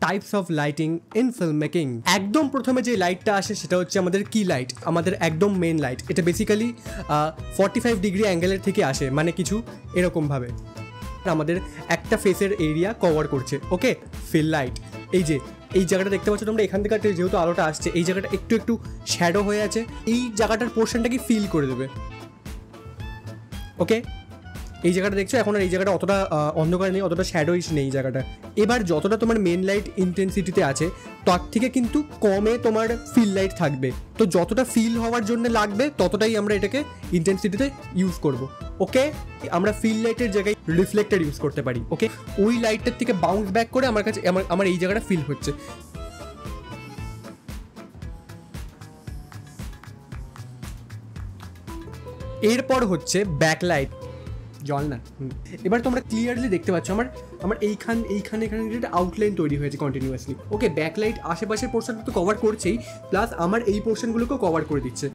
Types of lighting in film making. একদম প্রথমে যে লাইটটা আসে সেটা হচ্ছে আমাদের কি লাইট, আমাদের একদম মেন লাইট। এটা বেসিক্যালি 45 ডিগ্রি অ্যাঙ্গেলের থেকে আসে, মানে কিছু এরকমভাবে আমাদের একটা ফেসের এরিয়া কভার করছে। ওকে, ফিল লাইট। এই জায়গাটা দেখতে পাচ্ছ তোমরা, এখান থেকে যেহেতু আলোটা আসছে এই জায়গাটা একটু একটু শ্যাডো হয়ে আছে, এই জায়গাটার পোর্শনটাকে ফিল করে দেবে। ওকে, এই জায়গাটা দেখছো এখন আর এই জায়গাটা অতটা অন্ধকার নেই, অতটা শ্যাডোইশ নেই এই জায়গাটা। এবার যতটা তোমার মেন লাইট ইন্টেন্সিটিতে আছে তার থেকে কিন্তু কমে তোমার ফিল লাইট থাকবে। তো যতটা ফিল হওয়ার জন্য লাগবে ততটাই আমরা এটাকে ইন্টেন্সিটিতে ইউজ করব। ওকে, আমরা ফিল লাইটের জায়গায় রিফ্লেক্টর ইউজ করতে পারি। ওকে, ওই লাইটটার থেকে বাউন্স ব্যাক করে আমার কাছে আমার এই জায়গাটা ফিল হচ্ছে। এরপর হচ্ছে ব্যাকলাইট। জল না, এবার তোমরা ক্লিয়ারলি দেখতে পাচ্ছ আমার এইখানে একটা আউটলাইন তৈরি হয়েছে কন্টিনিউয়াসলি। ওকে, ব্যাকলাইট আশেপাশের পোর্শনটা তো কভার করছেই, প্লাস আমার এই পোর্শনগুলোকেও কভার করে দিচ্ছে।